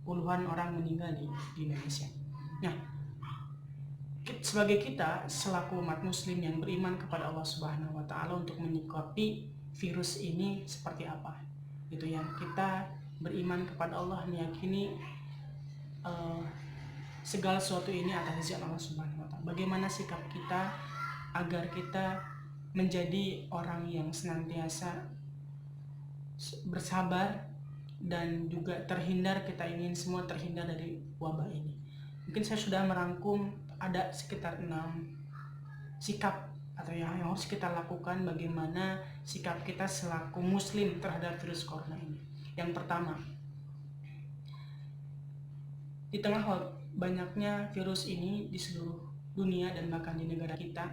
puluhan orang meninggal di Indonesia. Nah, sebagai kita selaku umat muslim yang beriman kepada Allah Subhanahu wa taala, untuk menyikapi virus ini seperti apa? Gitu ya. Kita beriman kepada Allah, meyakini segala sesuatu ini atas izin Allah Subhanahu wa taala. Bagaimana sikap kita agar kita menjadi orang yang senantiasa bersabar dan juga terhindar, kita ingin semua terhindar dari wabah ini. Mungkin saya sudah merangkum ada sekitar 6 sikap atau yang harus kita lakukan, bagaimana sikap kita selaku muslim terhadap virus corona ini. Yang pertama, di tengah banyaknya virus ini di seluruh dunia dan bahkan di negara kita,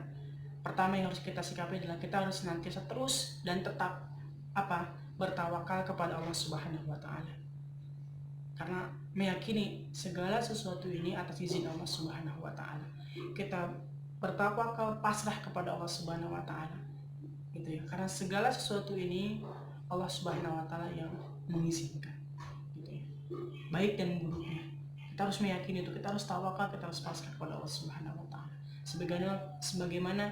pertama yang harus kita sikapi adalah kita harus senantiasa terus dan tetap bertawakal kepada Allah Subhanahu wa taala. Karena meyakini segala sesuatu ini atas izin Allah Subhanahu wa taala. Kita bertawakal, pasrah kepada Allah Subhanahu wa taala. Gitu ya. Karena segala sesuatu ini Allah Subhanahu wa taala yang mengizinkan. Gitu ya. Baik dan buruknya. Kita harus meyakini itu, kita harus tawakal, kita harus pasrah kepada Allah Subhanahu wa taala. Sebagaimana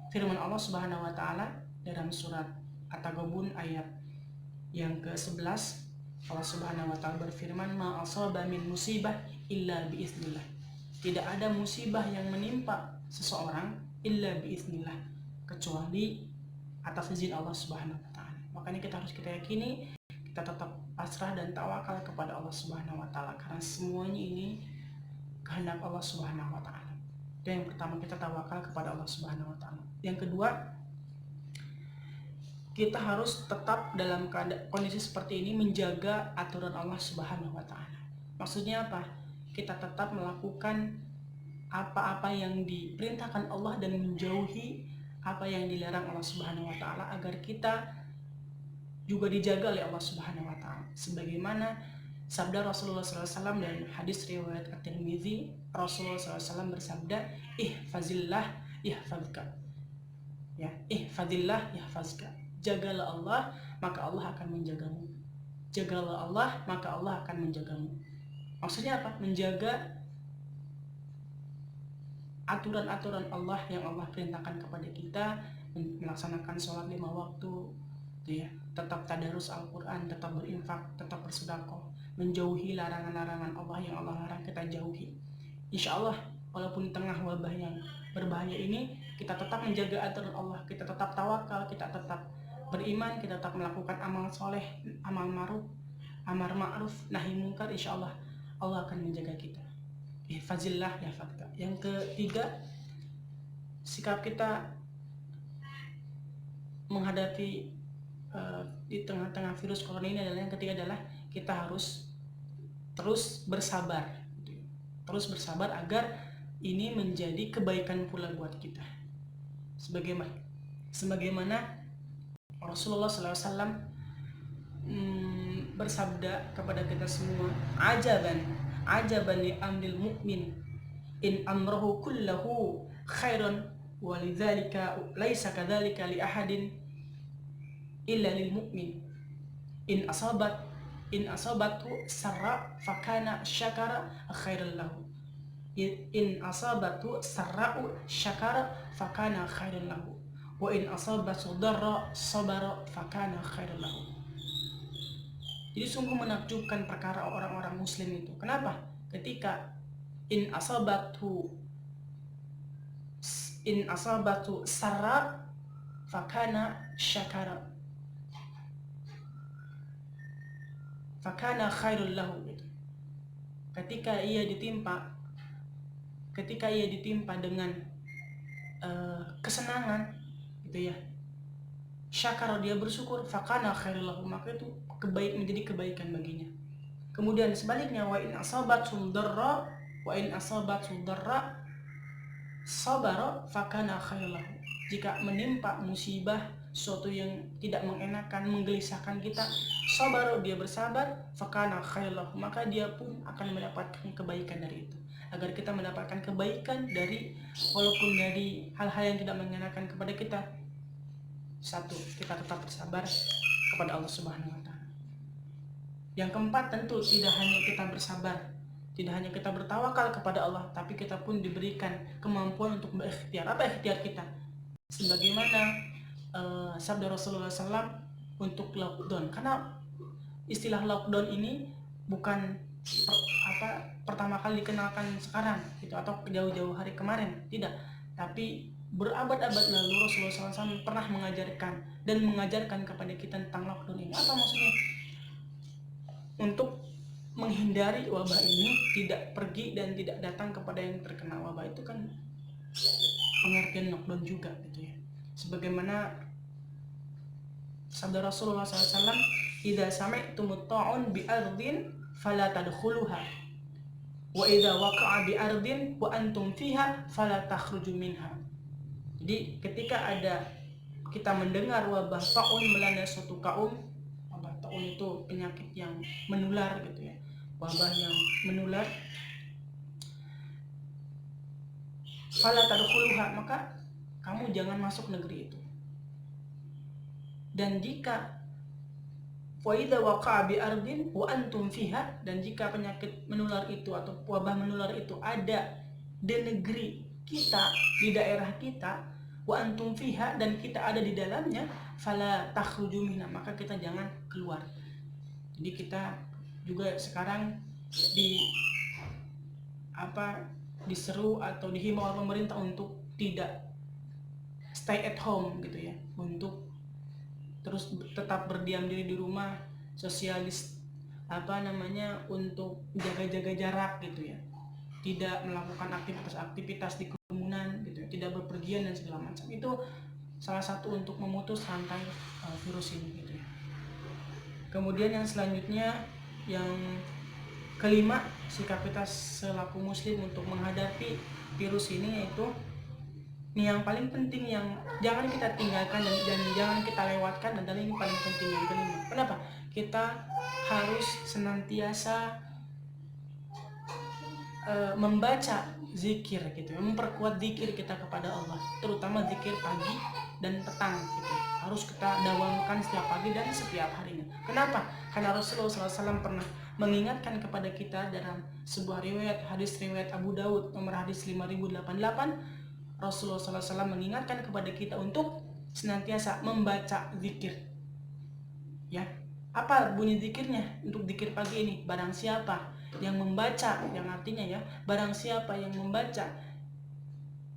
firman Allah Subhanahu wa taala dalam surat At-Taghabun ayat yang ke-11, Allah Subhanahu wa taala berfirman, "Ma asaba min musibah illa biiznillah." Tidak ada musibah yang menimpa seseorang illa biiznillah, kecuali atas izin Allah Subhanahu wa taala. Makanya kita yakini, kita tetap pasrah dan tawakal kepada Allah Subhanahu wa taala, karena semuanya ini kehendak Allah Subhanahu wa taala. Dan yang pertama, kita tawakal kepada Allah Subhanahu wa taala. Yang kedua, kita harus tetap dalam kondisi seperti ini menjaga aturan Allah Subhanahu wa taala. Maksudnya apa? Kita tetap melakukan apa-apa yang diperintahkan Allah dan menjauhi apa yang dilarang Allah Subhanahu wa taala, agar kita juga dijaga oleh Allah Subhanahu wa taala. Sebagaimana sabda Rasulullah SAW dan hadis riwayat At-Tirmidzi, Rasulullah SAW bersabda, "Ihfazillah yahfazka." Ya, ihfazillah yahfazka. Jagalah Allah, maka Allah akan menjagamu. Jagalah Allah, maka Allah akan menjagamu. Maksudnya apa? Menjaga aturan-aturan Allah yang Allah perintahkan kepada kita, melaksanakan sholat 5 waktu, ya, tetap tadarus Al-Quran, tetap berinfak, tetap bersedekah, menjauhi larangan-larangan Allah yang Allah larang kita jauhi. Insya Allah, walaupun di tengah wabah yang berbahaya ini, kita tetap menjaga aturan Allah, kita tetap tawakal, kita tetap beriman, kita tetap melakukan amal soleh, amal amar ma'ruf, nahi mungkar. Insya Allah, Allah akan menjaga kita. Fazillah ya fatka. Yang ketiga, sikap kita menghadapi di tengah-tengah virus corona ini adalah, yang ketiga adalah kita harus terus bersabar, terus bersabar agar ini menjadi kebaikan pula buat kita. Sebagaimana Rasulullah SAW bersabda kepada kita semua, ajaban li amril mu'min in amrahu kullahu khairan walidzalika laisa kadzalika li ahadin illa lil mu'min in asabatu sarra fakana syakara khairan lahu in asabatu sarra'u syakara fakana khairan lahu wa in asabatu darra sabara fakana khairan lahu. Jadi sungguh menakjubkan perkara orang-orang muslim itu. Kenapa? Ketika in asabatu sarra fakana syakara fakana khairul lahu. Ketika ia ditimpa dengan kesenangan, gitu ya, syakara, dia bersyukur, fakana khairul lahu, maka itu menjadi kebaikan baginya. Kemudian sebaliknya, wa in asabatul darra sabara fakana khairul lahu. Jika menimpa musibah, suatu yang tidak mengenakan, menggelisahkan kita, sabar, dia bersabar, fakana khairul lahu, maka dia pun akan mendapatkan kebaikan dari itu. Agar kita mendapatkan kebaikan walaupun dari hal-hal yang tidak mengenakan kepada kita, satu, kita tetap bersabar kepada Allah Subhanahu wa taala. Yang keempat, tentu tidak hanya kita bersabar, tidak hanya kita bertawakal kepada Allah, tapi kita pun diberikan kemampuan untuk berikhtiar. Apa ikhtiar kita? Sebagaimana sabda Rasulullah SAW untuk lockdown. Karena istilah lockdown ini bukan pertama kali dikenalkan sekarang gitu, atau jauh-jauh hari kemarin, tidak, tapi berabad-abad lalu Rasulullah SAW pernah mengajarkan dan mengajarkan kepada kita tentang lockdown ini. Apa maksudnya? Untuk menghindari wabah ini tidak pergi dan tidak datang kepada yang terkena wabah, itu kan pengertian lockdown juga gitu ya. Sebagaimana sabda Rasulullah SAW, idza sami'tumut ta'un bi ardin fala tadkhuluha wa idza waqa'a bi ardin wa antum fiha fala takhruju minha. Jadi ketika kita mendengar wabah taun melanda suatu kaum, wabah taun itu penyakit yang menular gitu ya, wabah yang menular, fala tadkhuluha, maka kamu jangan masuk negeri itu. Dan jika wa idza waqa'a bi ardin wa antum fiha, dan jika penyakit menular itu atau wabah menular itu ada di negeri kita, di daerah kita, wa antum fiha, dan kita ada di dalamnya, fala takhruju minha, maka kita jangan keluar. Jadi kita juga sekarang diseru atau dihimbau oleh pemerintah untuk tidak stay at home gitu ya, untuk terus tetap berdiam diri di rumah, sosialis untuk jaga-jaga jarak gitu ya, tidak melakukan aktivitas-aktivitas di kerumunan gitu ya, tidak berpergian dan segala macam. Itu salah satu untuk memutus rantai virus ini gitu ya. Kemudian yang selanjutnya, yang kelima, sikap kita selaku muslim untuk menghadapi virus ini, yaitu ini yang paling penting, yang jangan kita tinggalkan dan jangan kita lewatkan, dan ini paling penting, yang kelima. Kenapa? Kita harus senantiasa membaca zikir gitu, memperkuat zikir kita kepada Allah, terutama zikir pagi dan petang gitu. Harus kita dawamkan setiap pagi dan setiap harinya. Kenapa? Karena Rasulullah SAW pernah mengingatkan kepada kita dalam sebuah hadis riwayat Abu Daud nomor hadis 5088. Rasulullah SAW mengingatkan kepada kita untuk senantiasa membaca zikir. Ya, apa bunyi zikirnya untuk zikir pagi ini? Barang siapa yang membaca, yang artinya ya, barang siapa yang membaca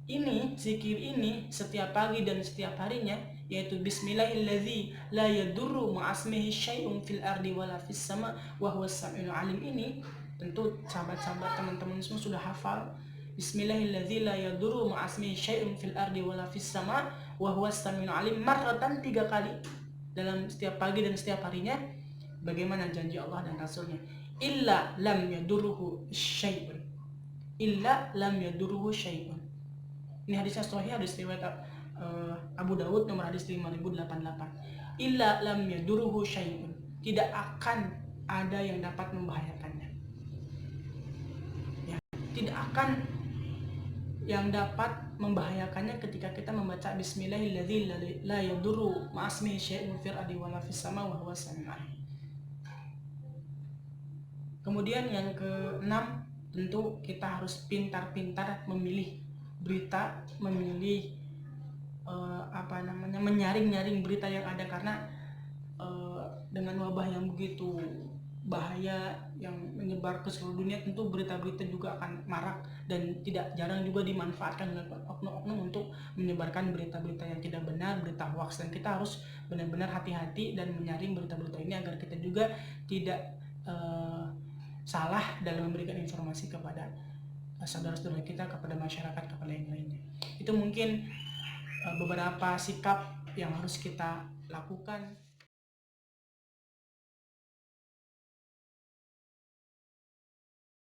ini, zikir ini setiap pagi dan setiap harinya, yaitu Bismillahilladzi la yadurru ma'asmihi syai'un fil ardi wala fis sama wa huwas samiul alim ini, tentu sahabat-sahabat teman-teman semua sudah hafal. Bismillahilladzi la yadurru ma'asmihi syai'un fil ardi wala fis sama wa huwas samiul alim marratan 3 kali dalam setiap pagi dan setiap harinya. Bagaimana janji Allah dan Rasulnya? Illa lam yadurruhu syai'un. Illa lam yadurruhu syai'un. Ini hadisnya sahih, hadis riwayat Abu Dawud nomor hadis 5088. Illa lam yadurruhu syai'un. Tidak akan ada yang dapat membahayakannya. Ya, tidak akan yang dapat membahayakannya ketika kita membaca Bismillahilladzi la yadurru ma'asmihi syai'un fil ardi wala fis sama wa huwas samiul alim. Kemudian yang keenam, tentu kita harus pintar-pintar memilih berita, memilih menyaring-nyaring berita yang ada, karena dengan wabah yang begitu bahaya yang menyebar ke seluruh dunia, tentu berita-berita juga akan marak dan tidak jarang juga dimanfaatkan oleh oknum-oknum untuk menyebarkan berita-berita yang tidak benar, berita hoax. Dan kita harus benar-benar hati-hati dan menyaring berita-berita ini agar kita juga tidak salah dalam memberikan informasi kepada saudara-saudara kita, kepada masyarakat, kepada yang lainnya. Itu mungkin beberapa sikap yang harus kita lakukan.